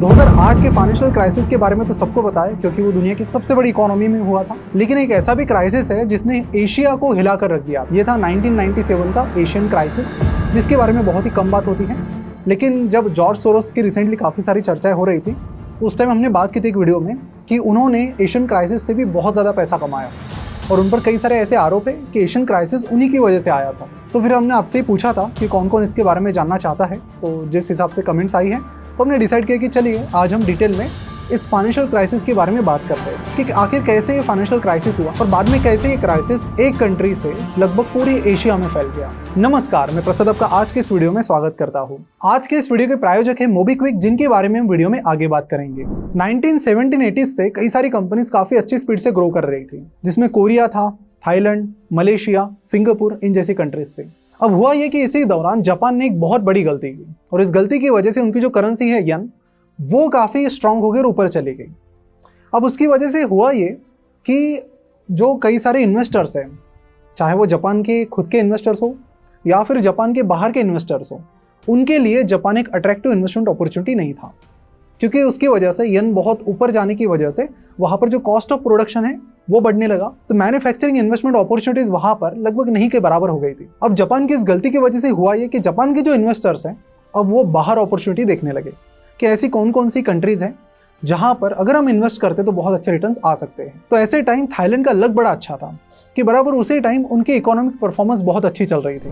2008 के financial crisis के बारे में तो सबको पता है, क्योंकि वो दुनिया की सबसे बड़ी इकोनॉमी में हुआ था। लेकिन एक ऐसा भी क्राइसिस है जिसने एशिया को हिला कर रख दिया। ये था 1997 का एशियन क्राइसिस, जिसके बारे में बहुत ही कम बात होती है। लेकिन जब जॉर्ज सोरोस की रिसेंटली काफ़ी सारी चर्चाएं हो रही थी, उस टाइम हमने बात की थी एक वीडियो में कि उन्होंने एशियन क्राइसिस से भी बहुत ज़्यादा पैसा कमाया और उन पर कई सारे ऐसे आरोप है कि एशियन क्राइसिस उन्हीं की वजह से आया था। तो फिर हमने आपसे ही पूछा था कि कौन कौन इसके बारे में जानना चाहता है। तो जिस हिसाब से कमेंट्स आई हैं, तो हमने डिसाइड किया कि चलिए आज हम डिटेल में इस फाइनेंशियल क्राइसिस के बारे में बात करते हैं कि आखिर कैसे ये फाइनेंशियल क्राइसिस हुआ और बाद में कैसे ये क्राइसिस एक कंट्री से लगभग पूरी एशिया में फैल गया। नमस्कार, मैं प्रसाद आपका आज के इस वीडियो में स्वागत करता हूँ। आज के इस वीडियो के प्रायोजक है मोबीक्विक, जिनके बारे में हम वीडियो में आगे बात करेंगे। 1970-80 से कई सारी कंपनीज काफी अच्छी स्पीड से ग्रो कर रही थी, जिसमें कोरिया था, थाईलैंड, मलेशिया, सिंगापुर, इन जैसी कंट्रीज से। अब हुआ ये कि इसी दौरान जापान ने एक बहुत बड़ी गलती की और इस गलती की वजह से उनकी जो करेंसी है यन, वो काफ़ी स्ट्रांग होकर ऊपर चली गई। अब उसकी वजह से हुआ ये कि जो कई सारे इन्वेस्टर्स हैं, चाहे वो जापान के खुद के इन्वेस्टर्स हो या फिर जापान के बाहर के इन्वेस्टर्स हो, उनके लिए जापान एक अट्रैक्टिव इन्वेस्टमेंट अपॉर्चुनिटी नहीं था, क्योंकि उसकी वजह से यन बहुत ऊपर जाने की वजह से वहाँ पर जो कॉस्ट ऑफ प्रोडक्शन है वो बढ़ने लगा। तो मैन्युफैक्चरिंग इन्वेस्टमेंट अपॉर्चुनिटीज वहाँ पर लगभग नहीं के बराबर हो गई थी। अब जापान की इस गलती की वजह से हुआ ये कि जापान के जो इन्वेस्टर्स हैं, अब वो बाहर अपॉर्चुनिटी देखने लगे कि ऐसी कौन कौन सी कंट्रीज हैं जहाँ पर अगर हम इन्वेस्ट करते तो बहुत अच्छे रिटर्न्स आ सकते हैं। तो ऐसे टाइम थाईलैंड का लक बड़ा अच्छा था कि बराबर उसी टाइम उनकी इकोनॉमिक परफॉर्मेंस बहुत अच्छी चल रही थी।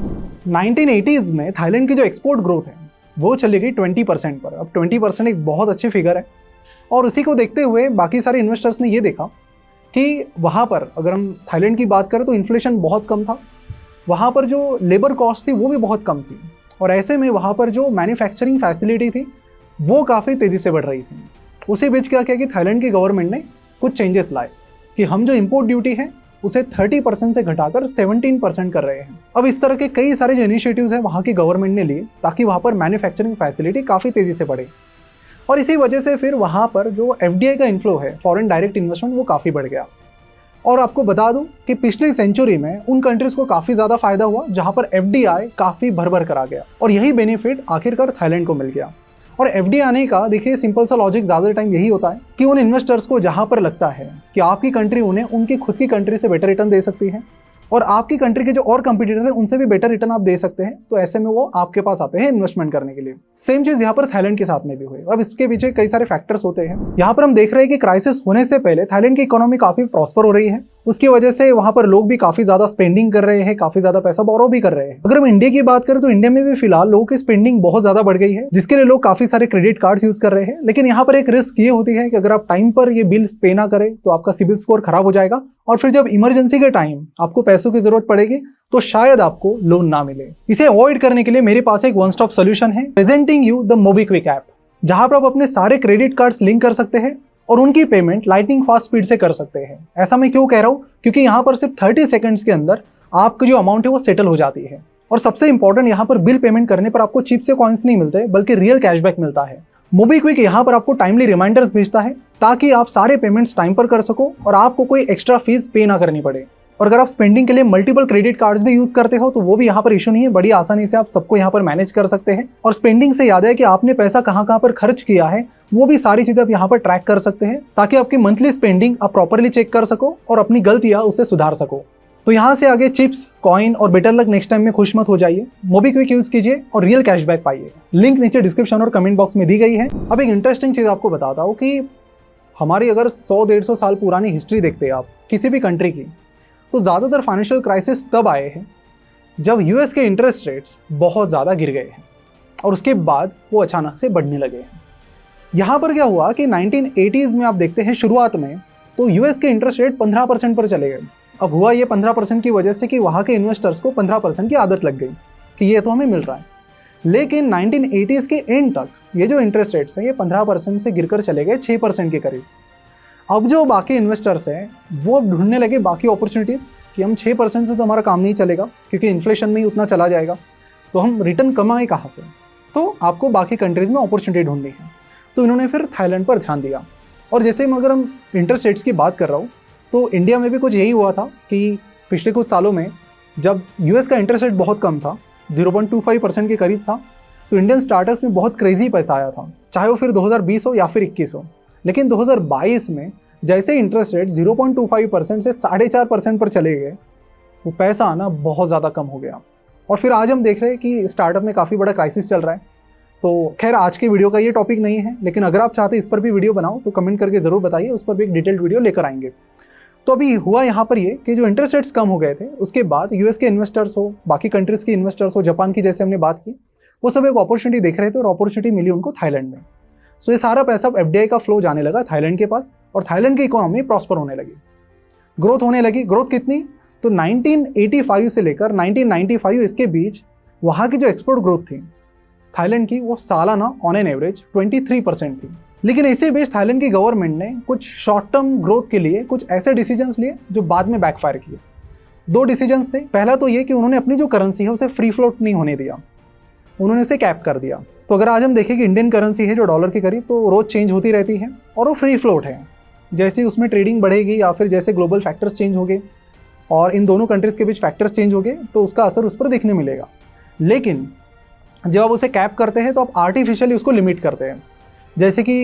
1980s में थाईलैंड की जो एक्सपोर्ट ग्रोथ है वो चली गई 20% पर। अब 20% एक बहुत अच्छी फिगर है और उसी को देखते हुए बाकी सारे इन्वेस्टर्स ने ये देखा कि वहाँ पर अगर हम थाईलैंड की बात करें तो इन्फ्लेशन बहुत कम था, वहाँ पर जो लेबर कॉस्ट थी वो भी बहुत कम थी और ऐसे में वहाँ पर जो मैन्युफैक्चरिंग फैसिलिटी थी वो काफ़ी तेज़ी से बढ़ रही थी। उसी बीच क्या किया कि थाईलैंड की गवर्नमेंट ने कुछ चेंजेस लाए कि हम जो इम्पोर्ट ड्यूटी है उसे 30% से घटाकर 17% कर रहे हैं। अब इस तरह के कई सारे जो इनिशिएटिव्स हैं वहाँ की गवर्नमेंट ने लिए ताकि वहाँ पर मैन्युफैक्चरिंग फैसिलिटी काफ़ी तेज़ी से बढ़े और इसी वजह से फिर वहाँ पर जो FDI का इन्फ्लो है, फॉरेन डायरेक्ट इन्वेस्टमेंट, वो काफ़ी बढ़ गया। और आपको बता दूं कि पिछली सेंचुरी में उन कंट्रीज़ को काफ़ी ज़्यादा फायदा हुआ जहाँ पर FDI काफ़ी भर कर आ गया और यही बेनिफिट आखिरकार थाईलैंड को मिल गया। और FDI आने का देखिए सिंपल सा लॉजिक ज़्यादा टाइम यही होता है कि उन इन्वेस्टर्स को जहाँ पर लगता है कि आपकी कंट्री उन्हें उनकी खुद की कंट्री से बेटर रिटर्न दे सकती है और आपकी कंट्री के जो और कंपटीटर हैं उनसे भी बेटर रिटर्न आप दे सकते हैं, तो ऐसे में वो आपके पास आते हैं इन्वेस्टमेंट करने के लिए। सेम चीज़ यहाँ पर थाईलैंड के साथ में भी हुई। अब इसके पीछे कई सारे फैक्टर्स होते हैं। यहाँ पर हम देख रहे हैं कि क्राइसिस होने से पहले थाईलैंड की इकोनॉमी काफ़ी प्रॉस्पर हो रही है, उसकी वजह से वहाँ पर लोग भी काफ़ी ज़्यादा स्पेंडिंग कर रहे हैं, काफ़ी ज़्यादा पैसा बोरो भी कर रहे हैं। अगर हम इंडिया की बात करें तो इंडिया में भी फिलहाल लोगों की स्पेंडिंग बहुत ज़्यादा बढ़ गई है, जिसके लिए लोग काफ़ी सारे क्रेडिट कार्ड्स यूज़ कर रहे हैं। लेकिन यहाँ पर एक रिस्क ये होती है कि अगर आप टाइम पर ये बिल पे ना करें तो आपका सिबिल स्कोर खराब हो जाएगा और फिर जब इमरजेंसी के टाइम आपको पैसों की जरूरत पड़ेगी तो शायद आपको लोन ना मिले। इसे अवॉइड करने के लिए मेरे पास एक वन स्टॉप सोल्यूशन है, presenting you the MobiKwik app, जहां पर आप अपने सारे क्रेडिट कार्ड्स लिंक कर सकते हैं और उनकी पेमेंट लाइटनिंग फास्ट स्पीड से कर सकते हैं। ऐसा मैं क्यों कह रहा हूँ, क्योंकि यहाँ पर सिर्फ 30 सेकंड्स के अंदर आपकी जो अमाउंट है वो सेटल हो जाती है। और सबसे इंपॉर्टेंट, यहाँ पर बिल पेमेंट करने पर आपको चिप से कॉइन्स नहीं मिलते बल्कि रियल कैशबैक मिलता है। मोबीक्विक यहाँ पर आपको टाइमली रिमाइंडर्स भेजता है ताकि आप सारे पेमेंट्स टाइम पर कर सको और आपको कोई एक्स्ट्रा फीस पे ना करनी पड़े। और अगर आप स्पेंडिंग के लिए मल्टीपल क्रेडिट कार्ड्स भी यूज करते हो तो वो भी यहाँ पर इशू नहीं है, बड़ी आसानी से आप सबको यहाँ पर मैनेज कर सकते हैं। और स्पेंडिंग से याद है कि आपने पैसा कहाँ कहाँ पर खर्च किया है, वो भी सारी चीजें आप यहाँ पर ट्रैक कर सकते हैं ताकि आपकी मंथली स्पेंडिंग आप प्रॉपरली चेक कर सको और अपनी गलतियां उससे सुधार सको। तो यहाँ से आगे चिप्स, कॉइन और बेटर लक नेक्स्ट टाइम में खुश मत हो जाइए। मोबीक्विक यूज कीजिए और रियल कैशबैक पाइए। लिंक नीचे डिस्क्रिप्शन और कमेंट बॉक्स में दी गई है। अब एक इंटरेस्टिंग चीज आपको बताता हूँ कि हमारी अगर 100-150 साल पुरानी हिस्ट्री देखते हैं आप किसी भी कंट्री की, तो ज़्यादातर फाइनेंशियल क्राइसिस तब आए हैं जब US के इंटरेस्ट रेट्स बहुत ज़्यादा गिर गए हैं और उसके बाद वो अचानक से बढ़ने लगे हैं। यहाँ पर क्या हुआ कि 1980s में आप देखते हैं शुरुआत में तो US के इंटरेस्ट रेट 15% पर चले गए। अब हुआ ये 15% की वजह से कि वहाँ के इन्वेस्टर्स को 15% की आदत लग गई कि ये तो हमें मिल रहा है। लेकिन 1980s के एंड तक ये जो इंटरेस्ट रेट्स हैं ये 15% से गिरकर चले गए 6% के करीब। अब जो बाकी इन्वेस्टर्स हैं वो ढूंढने लगे बाकी अपॉर्चुनिटीज़ कि हम 6% से तो हमारा काम नहीं चलेगा क्योंकि इन्फ्लेशन में ही उतना चला जाएगा, तो हम रिटर्न कमाएं कहाँ से। तो आपको बाकी कंट्रीज़ में अपॉर्चुनिटी ढूंढनी है। तो इन्होंने फिर थाईलैंड पर ध्यान दिया। और जैसे अगर हम इंटरेस्ट रेट्स की बात कर रहा हूँ तो इंडिया में भी कुछ यही हुआ था कि पिछले कुछ सालों में जब US का इंटरेस्ट रेट बहुत कम था, 0.25% के करीब था, तो इंडियन स्टार्टअप्स में बहुत क्रेजी पैसा आया था, चाहे वो फिर 2020 हो या फिर 21 हो। लेकिन 2022 में जैसे इंटरेस्ट रेट 0.25% से 4.5% पर चले गए, वो पैसा आना बहुत ज़्यादा कम हो गया। और फिर आज हम देख रहे हैं कि स्टार्टअप में काफ़ी बड़ा क्राइसिस चल रहा है। तो खैर आज के वीडियो का ये टॉपिक नहीं है, लेकिन अगर आप चाहते हैं इस पर भी वीडियो बनाओ तो कमेंट करके ज़रूर बताइए, उस पर भी एक डिटेल्ड वीडियो लेकर आएंगे। तो अभी हुआ यहाँ पर ये कि जो इंटरेस्ट रेट्स कम हो गए थे, उसके बाद यूएस के इन्वेस्टर्स हो, बाकी कंट्रीज़ के इन्वेस्टर्स हो, जापान की जैसे हमने बात की, वो सब एक अपॉर्चुनिटी देख रहे थे और अपॉर्चुनिटी मिली उनको थाईलैंड में। सो ये सारा पैसा एफडीआई का फ्लो जाने लगा थाईलैंड के पास और थाईलैंड की इकोनॉमी प्रॉस्पर होने लगी, ग्रोथ होने लगी। ग्रोथ कितनी? तो 1985 से लेकर 1995 इसके बीच वहाँ की जो एक्सपोर्ट ग्रोथ थी थाईलैंड की, वो सालाना ऑन एन एवरेज 23% थी। लेकिन इसी बीच थाईलैंड की गवर्नमेंट ने कुछ शॉर्ट टर्म ग्रोथ के लिए कुछ ऐसे डिसीजंस लिए जो बाद में बैकफायर किए। 2 डिसीजंस थे। पहला तो ये कि उन्होंने अपनी जो करेंसी है उसे फ्री फ्लोट नहीं होने दिया, उन्होंने उसे कैप कर दिया। तो अगर आज हम देखें कि इंडियन करेंसी है जो डॉलर के करीब, तो रोज चेंज होती रहती है और वो फ्री फ्लोट है। जैसे उसमें ट्रेडिंग बढ़ेगी या फिर जैसे ग्लोबल फैक्टर्स चेंज हो गए और इन दोनों कंट्रीज़ के बीच फैक्टर्स चेंज हो गए, तो उसका असर उस पर देखने मिलेगा। लेकिन जब आप उसे कैप करते हैं तो आप आर्टिफिशियली उसको लिमिट करते हैं। जैसे कि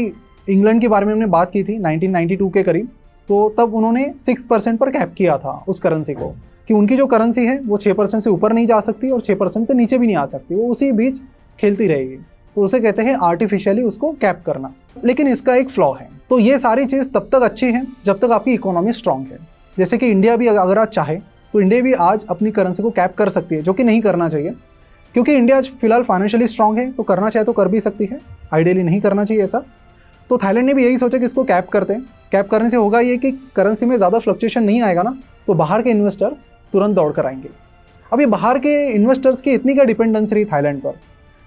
इंग्लैंड के बारे में हमने बात की थी 1992 के करीब, तो तब उन्होंने 6% पर कैप किया था उस करेंसी को, कि उनकी जो करेंसी है वो 6% से ऊपर नहीं जा सकती और 6% से नीचे भी नहीं आ सकती, वो उसी बीच खेलती रहेगी। तो उसे कहते हैं आर्टिफिशियली उसको कैप करना। लेकिन इसका एक फ्लॉ है। तो ये सारी चीज़ तब तक अच्छी है जब तक आपकी इकोनॉमी स्ट्रांग है। जैसे कि इंडिया भी अगर आज चाहे तो इंडिया भी आज अपनी करेंसी को कैप कर सकती है, जो कि नहीं करना चाहिए, क्योंकि इंडिया आज फिलहाल फाइनेंशियली स्ट्रांग है, तो करना चाहे तो कर भी सकती है, आइडियली नहीं करना चाहिए ऐसा। तो थाईलैंड ने भी यही सोचा कि इसको कैप करते हैं। कैप करने से होगा ये कि करेंसी में ज़्यादा फ्लक्चुएशन नहीं आएगा ना, तो बाहर के इन्वेस्टर्स तुरंत दौड़ कर आएंगे। अब ये बाहर के इन्वेस्टर्स की इतनी क्या डिपेंडेंसी रही थाईलैंड पर?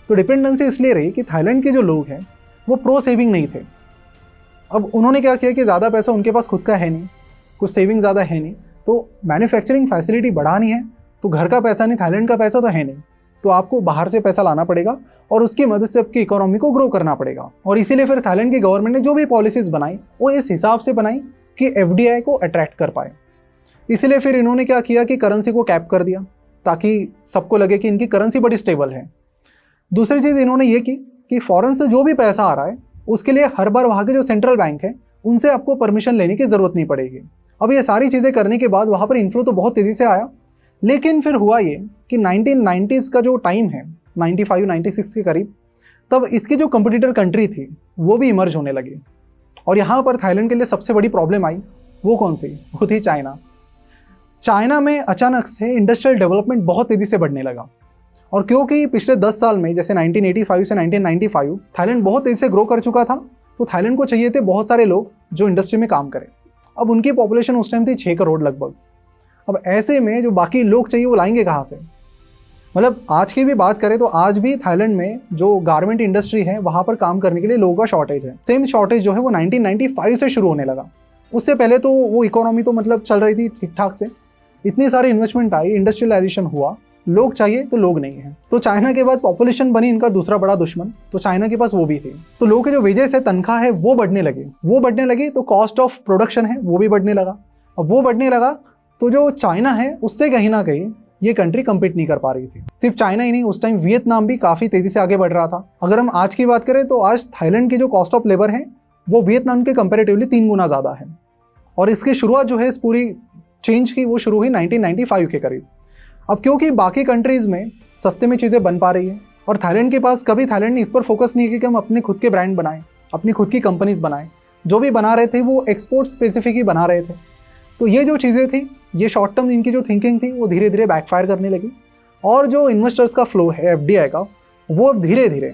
तो डिपेंडेंसी इसलिए रही कि थाईलैंड के जो लोग हैं वो प्रो सेविंग नहीं थे। अब उन्होंने क्या किया कि ज़्यादा पैसा उनके पास खुद का है नहीं, कुछ सेविंग ज़्यादा है नहीं, तो मैन्युफैक्चरिंग फैसिलिटी बढ़ानी है तो घर का पैसा नहीं, थाईलैंड का पैसा तो है नहीं, तो आपको बाहर से पैसा लाना पड़ेगा और उसकी मदद से आपकी इकोनॉमी को ग्रो करना पड़ेगा। और इसीलिए फिर थाईलैंड की गवर्नमेंट ने जो भी पॉलिसीज़ बनाई वो इस हिसाब से बनाई कि एफडीआई को अट्रैक्ट कर पाए। इसलिए फिर इन्होंने क्या किया कि करेंसी को कैप कर दिया ताकि सबको लगे कि इनकी करेंसी बड़ी स्टेबल है। दूसरी चीज़ इन्होंने ये की कि फॉरेन से जो भी पैसा आ रहा है उसके लिए हर बार वहाँ के जो सेंट्रल बैंक है उनसे आपको परमिशन लेने की ज़रूरत नहीं पड़ेगी। अब ये सारी चीज़ें करने के बाद वहाँ पर इन्फ्लो तो बहुत तेज़ी से आया। लेकिन फिर हुआ ये कि 1990s का जो टाइम है 95-96 के करीब, तब इसकी जो कंपटीटर कंट्री थी वो भी इमर्ज होने लगी। और यहाँ पर थाईलैंड के लिए सबसे बड़ी प्रॉब्लम आई, वो कौन सी? वो थी चाइना। चाइना में अचानक से इंडस्ट्रियल डेवलपमेंट बहुत तेज़ी से बढ़ने लगा। और क्योंकि पिछले 10 साल में जैसे 1985 से 1995 थाईलैंड बहुत तेज़ी से ग्रो कर चुका था, तो थाईलैंड को चाहिए थे बहुत सारे लोग जो इंडस्ट्री में काम करें। अब उनकी पॉपुलेशन उस टाइम थी 6 करोड़ लगभग। अब ऐसे में जो बाकी लोग चाहिए वो लाएंगे कहाँ से? मतलब आज की भी बात करें तो आज भी थाईलैंड में जो गारमेंट इंडस्ट्री है वहाँ पर काम करने के लिए लोगों का शॉर्टेज है। सेम शॉर्टेज जो है वो 1995 से शुरू होने लगा। उससे पहले तो वो इकोनॉमी तो मतलब चल रही थी ठीक ठाक से, इतनी सारी इन्वेस्टमेंट आई, इंडस्ट्रियलाइजेशन हुआ, लोग चाहिए तो लोग नहीं है। तो चाइना के बाद पॉपुलेशन बनी इनका दूसरा बड़ा दुश्मन, तो चाइना के पास वो भी थी। तो लोगों के जो वेजेस है, तनख्वाह है, वो बढ़ने लगी तो कॉस्ट ऑफ प्रोडक्शन है वो भी बढ़ने लगा। अब वो बढ़ने लगा तो जो चाइना है उससे कहीं ना कहीं ये कंट्री compete नहीं कर पा रही थी। सिर्फ चाइना ही नहीं, उस टाइम वियतनाम भी काफ़ी तेज़ी से आगे बढ़ रहा था। अगर हम आज की बात करें तो आज थाईलैंड की जो कॉस्ट ऑफ लेबर है वो वियतनाम के कंपेरेटिवली 3 गुना ज़्यादा है। और इसकी शुरुआत जो है इस पूरी चेंज की वो शुरू हुई 1995 के करीब। अब क्योंकि बाकी कंट्रीज़ में सस्ते में चीज़ें बन पा रही हैं और थाईलैंड के पास कभी थाईलैंड ने इस पर फोकस नहीं किया कि हम अपने खुद के ब्रांड बनाएं, अपनी खुद की कंपनीज बनाएं। जो भी बना रहे थे वो एक्सपोर्ट स्पेसिफिक ही बना रहे थे। तो ये जो चीज़ें थी, ये शॉर्ट टर्म इनकी जो थिंकिंग थी वो धीरे धीरे बैकफायर करने लगी और जो इन्वेस्टर्स का फ्लो है एफडीआई का, वो अब धीरे धीरे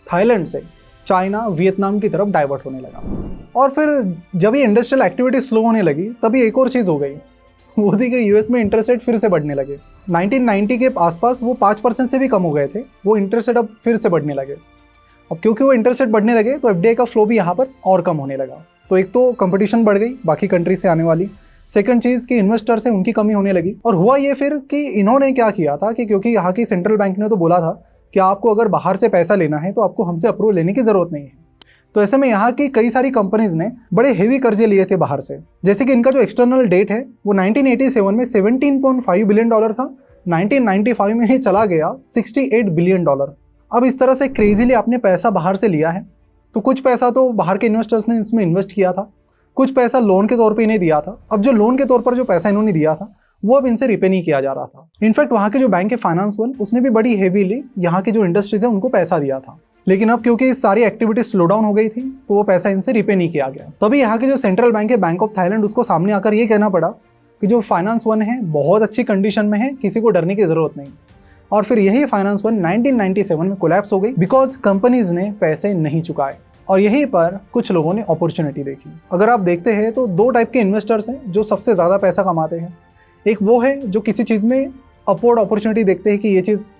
थाईलैंड से चाइना, वियतनाम की तरफ डाइवर्ट होने लगा। और फिर जब ये इंडस्ट्रियल एक्टिविटी स्लो होने लगी तभी एक और चीज़ हो गई, वो थी कि यूएस में इंटरेस्ट रेट फिर से बढ़ने लगे। 1990 के आसपास वो 5% से भी कम हो गए थे, वो इंटरेस्ट रेट अब फिर से बढ़ने लगे। अब क्योंकि वो इंटरेस्ट रेट बढ़ने लगे तो एफडीआई का फ्लो भी यहाँ पर और कम होने लगा। तो एक तो कंपटीशन बढ़ गई बाकी कंट्री से आने वाली, सेकंड चीज़ कि इन्वेस्टर्स हैं उनकी कमी होने लगी। और हुआ ये फिर कि इन्होंने क्या किया था कि क्योंकि यहाँ की सेंट्रल बैंक ने तो बोला था कि आपको अगर बाहर से पैसा लेना है तो आपको हमसे अप्रूवल लेने की ज़रूरत नहीं है। तो ऐसे में यहाँ की कई सारी कंपनीज ने बड़े हेवी कर्जे लिए थे बाहर से। जैसे कि इनका जो एक्सटर्नल डेट है वो 1987 में $17.5 बिलियन था, 1995 में ही चला गया $68 बिलियन। अब इस तरह से क्रेजीली आपने पैसा बाहर से लिया है, तो कुछ पैसा तो बाहर के इन्वेस्टर्स ने इसमें इन्वेस्ट किया था, कुछ पैसा लोन के तौर पे इन्हें दिया था। अब जो लोन के तौर पर जो पैसा इन्होंने दिया था वो अब इनसे रिपे नहीं किया जा रहा था। इनफैक्ट वहाँ के जो बैंक है फाइनेंस वन, उसने भी बड़ी हेवीली यहाँ के जो इंडस्ट्रीज है उनको पैसा दिया था, लेकिन अब क्योंकि सारी एक्टिविटी स्लो डाउन हो गई थी तो वो पैसा इनसे रिपे नहीं किया गया। तभी यहाँ के जो सेंट्रल बैंक है, बैंक ऑफ थाईलैंड, उसको सामने आकर ये कहना पड़ा कि जो फाइनेंस वन है बहुत अच्छी कंडीशन में है, किसी को डरने की जरूरत नहीं। और फिर यही फाइनेंस वन 1997 में कोलैप्स हो गई बिकॉज कंपनीज ने पैसे नहीं चुकाए, और यहीं पर कुछ लोगों ने अपॉर्चुनिटी देखी। अगर आप देखते हैं तो दो टाइप के इन्वेस्टर्स हैं जो सबसे ज़्यादा पैसा कमाते हैं। एक वो है जो किसी चीज़ में अपवर्ड अपॉर्चुनिटी देखते हैं कि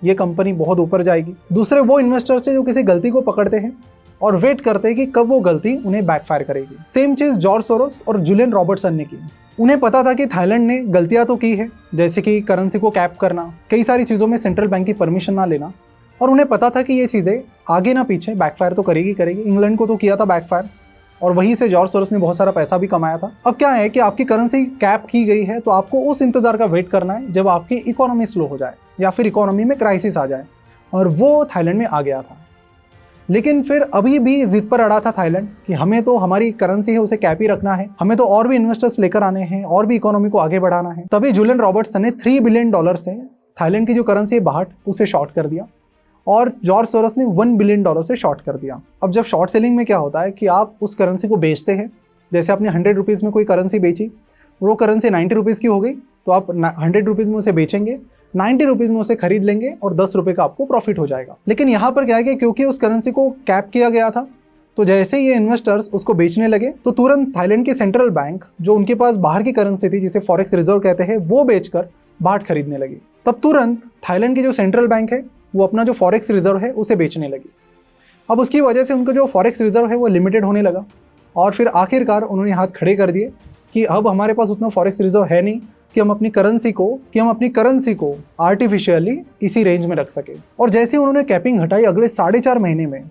ये कंपनी बहुत ऊपर जाएगी। दूसरे वो इन्वेस्टर्स हैं जो किसी गलती को पकड़ते हैं और वेट करते हैं कि कब वो गलती उन्हें बैकफायर करेगी। सेम चीज़ जॉर्ज सोरोस और जुलियन रॉबर्टसन ने की। उन्हें पता था कि थाईलैंड ने गलतियां तो की है, जैसे कि करेंसी को कैप करना, कई सारी चीज़ों में सेंट्रल बैंक की परमिशन ना लेना, और उन्हें पता था कि ये चीज़ें आगे ना पीछे बैकफायर तो करेगी। इंग्लैंड को तो किया था बैकफायर, और वहीं से जॉर्ज सोरोस ने बहुत सारा पैसा भी कमाया था। अब क्या है कि आपकी करेंसी कैप की गई है तो आपको उस इंतजार का वेट करना है जब आपकी इकोनॉमी स्लो हो जाए या फिर इकोनॉमी में क्राइसिस आ जाए, और वो थाईलैंड में आ गया था। लेकिन फिर अभी भी जिद पर अड़ा था थाईलैंड कि हमें तो हमारी करेंसी है उसे कैप ही रखना है, हमें तो और भी इन्वेस्टर्स लेकर आने हैं और भी इकोनॉमी को आगे बढ़ाना है। तभी जुलियन रॉबर्टसन ने $3 बिलियन से थाईलैंड की जो करेंसी है बाहट उसे शॉर्ट कर दिया, और जॉर्ज सोरोस ने $1 बिलियन से शॉर्ट कर दिया। अब जब शॉर्ट सेलिंग में क्या होता है कि आप उस करेंसी को बेचते हैं, जैसे आपने 100 रुपीज़ में कोई करेंसी बेची, वो करेंसी 90 रुपीज़ की हो गई, तो आप 100 रुपीज़ में उसे बेचेंगे, 90 रुपीज़ में उसे खरीद लेंगे और 10 रुपये का आपको प्रॉफिट हो जाएगा। लेकिन यहाँ पर क्या है कि क्योंकि उस करेंसी को कैप किया गया था, तो जैसे ही ये इन्वेस्टर्स उसको बेचने लगे तो तुरंत थाईलैंड के सेंट्रल बैंक, जो उनके पास बाहर की करेंसी थी जिसे फॉरेक्स रिजर्व कहते हैं, वो बेचकर बाहट खरीदने लगी। तब तुरंत थाईलैंड की जो सेंट्रल बैंक है वो अपना जो फॉरेक्स रिजर्व है उसे बेचने लगी। अब उसकी वजह से उनका जो फॉरेक्स रिजर्व है वो लिमिटेड होने लगा, और फिर आखिरकार उन्होंने हाथ खड़े कर दिए कि अब हमारे पास उतना फॉरेक्स रिजर्व है नहीं कि हम अपनी करेंसी को आर्टिफिशियली इसी रेंज में रख सके। और जैसे उन्होंने कैपिंग हटाई, अगले 4.5 महीने में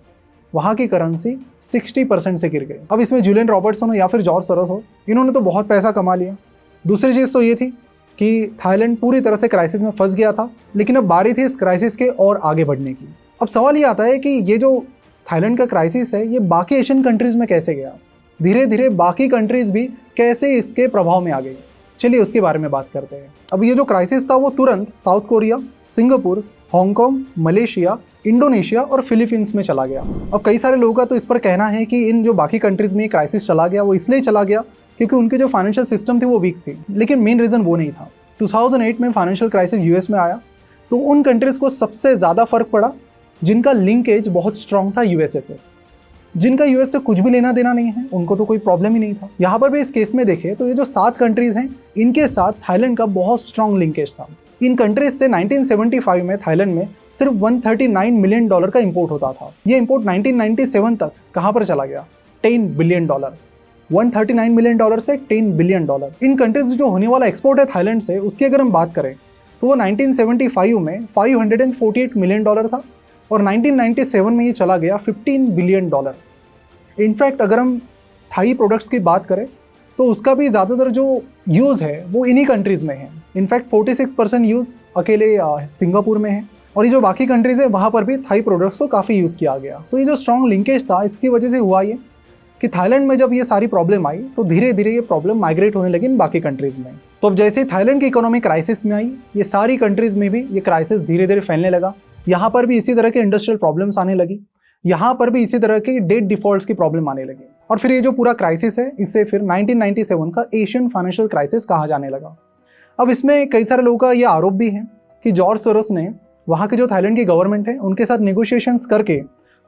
वहाँ की करेंसी 60% से गिर गई। अब इसमें जुलियन रॉबर्टसन हो या फिर जॉर्ज सोरोस हो, इन्होंने तो बहुत पैसा कमा लिया। दूसरी चीज़ तो ये थी कि थाईलैंड पूरी तरह से क्राइसिस में फंस गया था, लेकिन अब बारी थी इस क्राइसिस के और आगे बढ़ने की। अब सवाल ये आता है कि ये जो थाईलैंड का क्राइसिस है ये बाकी एशियन कंट्रीज़ में कैसे गया, धीरे धीरे बाकी कंट्रीज़ भी कैसे इसके प्रभाव में आ गई। चलिए उसके बारे में बात करते हैं। अब ये जो क्राइसिस था वो तुरंत south Korea, Singapore, Hong Kong, Malaysia, Indonesia और फिलीपींस में चला गया। अब कई सारे लोगों का तो इस पर कहना है कि इन जो बाकी कंट्रीज़ में ये क्राइसिस चला गया वो इसलिए चला गया क्योंकि उनके जो फाइनेंशियल सिस्टम थी वो वीक थी, लेकिन मेन रीज़न वो नहीं था। 2008 में फाइनेंशियल क्राइसिस यूएस में आया तो उन कंट्रीज़ को सबसे ज़्यादा फर्क पड़ा जिनका लिंकेज बहुत स्ट्रांग था यूएसए से। जिनका यूएस से कुछ भी लेना देना नहीं है उनको तो कोई प्रॉब्लम ही नहीं था। यहाँ पर भी इस केस में देखें तो ये जो 7 कंट्रीज़ हैं इनके साथ थाईलैंड का बहुत स्ट्रांग लिंकेज था। इन कंट्रीज से 1975 में थाईलैंड में सिर्फ $139 मिलियन का इंपोर्ट होता था। ये इंपोर्ट 1997 तक कहाँ पर चला गया? $10 बिलियन। $139 मिलियन से $10 बिलियन। इन कंट्रीज जो होने वाला एक्सपोर्ट है थाईलैंड से, उसकी अगर हम बात करें तो वो 1975 में $548 मिलियन था और 1997 में ये चला गया $15 बिलियन। इनफैक्ट अगर हम थाई प्रोडक्ट्स की बात करें तो उसका भी ज़्यादातर जो यूज़ है वो इन्हीं कंट्रीज़ में है। इनफैक्ट 46% यूज़ अकेले सिंगापुर में है, और ये जो बाकी कंट्रीज़ है वहाँ पर भी थाई प्रोडक्ट्स को काफ़ी यूज़ किया गया। तो ये जो स्ट्रॉन्ग लिंकेज था इसकी वजह से हुआ ये कि थाईलैंड में जब ये सारी प्रॉब्लम आई तो धीरे धीरे ये प्रॉब्लम माइग्रेट होने लगी बाकी कंट्रीज़ में। तो अब जैसे थाईलैंड की इकोनॉमी क्राइसिस में आई, ये सारी कंट्रीज़ में भी ये क्राइसिस धीरे धीरे फैलने लगा। यहाँ पर भी इसी तरह के इंडस्ट्रियल प्रॉब्लम्स आने लगी, यहाँ पर भी इसी तरह की डेट डिफॉल्ट्स की प्रॉब्लम आने लगी, और फिर ये जो पूरा क्राइसिस है इससे फिर 1997 का एशियन फाइनेंशियल क्राइसिस कहा जाने लगा। अब इसमें कई सारे लोगों का ये आरोप भी है कि जॉर्ज सोरोस ने वहाँ के जो थाईलैंड की गवर्नमेंट है उनके साथ नेगोशिएशंस करके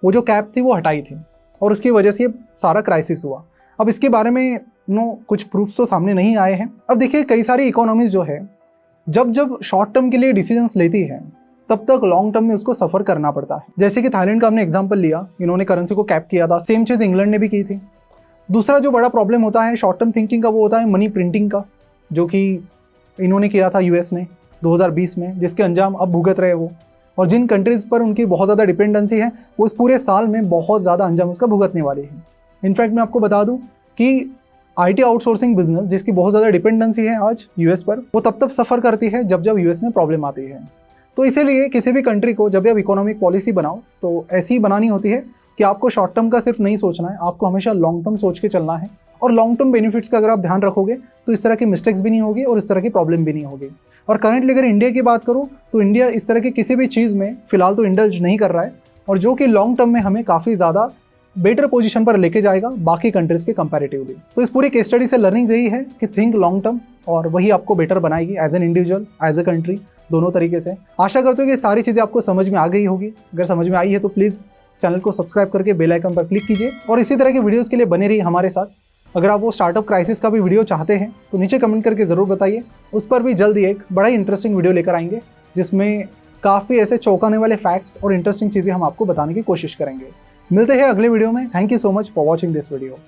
वो जो कैप थी वो हटाई थी, और उसकी वजह से ये सारा क्राइसिस हुआ। अब इसके बारे में कुछ प्रूफ्स तो सामने नहीं आए हैं। अब देखिए कई सारी इकोनॉमीज जो है जब शॉर्ट टर्म के लिए डिसीजंस लेती है तब तक लॉन्ग टर्म में उसको सफ़र करना पड़ता है। जैसे कि थाईलैंड का हमने एग्जांपल लिया, इन्होंने करेंसी को कैप किया था, सेम चीज़ इंग्लैंड ने भी की थी। दूसरा जो बड़ा प्रॉब्लम होता है शॉर्ट टर्म थिंकिंग का वो होता है मनी प्रिंटिंग का, जो कि इन्होंने किया था यूएस ने 2020 में, जिसके अंजाम अब भुगत रहे वो, और जिन कंट्रीज़ पर उनकी बहुत ज़्यादा डिपेंडेंसी है वो इस पूरे साल में बहुत ज़्यादा अंजाम उसका भुगतने वाली है। इनफैक्ट मैं आपको बता दूँ कि IT आउटसोर्सिंग बिजनेस जिसकी बहुत ज़्यादा डिपेंडेंसी है आज यूएस पर, वो तब सफ़र करती है जब यूएस में प्रॉब्लम आती है। तो इसीलिए किसी भी कंट्री को जब भी आप इकोनॉमिक पॉलिसी बनाओ तो ऐसी ही बनानी होती है कि आपको शॉर्ट टर्म का सिर्फ नहीं सोचना है, आपको हमेशा लॉन्ग टर्म सोच के चलना है। और लॉन्ग टर्म बेनिफिट्स का अगर आप ध्यान रखोगे तो इस तरह की मिस्टेक्स भी नहीं होगी और इस तरह की प्रॉब्लम भी नहीं होगी। और करंटली अगर इंडिया की बात करूँ तो इंडिया इस तरह की किसी भी चीज़ में फिलहाल तो इंडल्ज नहीं कर रहा है, और जो कि लॉन्ग टर्म में हमें काफ़ी ज़्यादा बेटर पोजीशन पर लेके जाएगा बाकी कंट्रीज़ के कंपैरेटिवली। तो इस पूरी केस स्टडी से लर्निंग यही है कि थिंक लॉन्ग टर्म, और वही आपको बेटर बनाएगी as an individual, as a country, दोनों तरीके से। आशा करते हो कि सारी चीज़ें आपको समझ में आ गई होगी। अगर समझ में आई है तो प्लीज़ चैनल को सब्सक्राइब करके बेल आइकन पर क्लिक कीजिए और इसी तरह के वीडियोज़ के लिए बने रहिए हमारे साथ। अगर आप वो स्टार्टअप क्राइसिस का भी वीडियो चाहते हैं तो नीचे कमेंट करके ज़रूर बताइए, उस पर भी जल्दी एक बड़ा ही इंटरेस्टिंग वीडियो लेकर आएंगे जिसमें काफ़ी ऐसे चौंकाने वाले फैक्ट्स और इंटरेस्टिंग चीज़ें हम आपको बताने की कोशिश करेंगे। मिलते हैं अगले वीडियो में। Thank you so much for watching this video.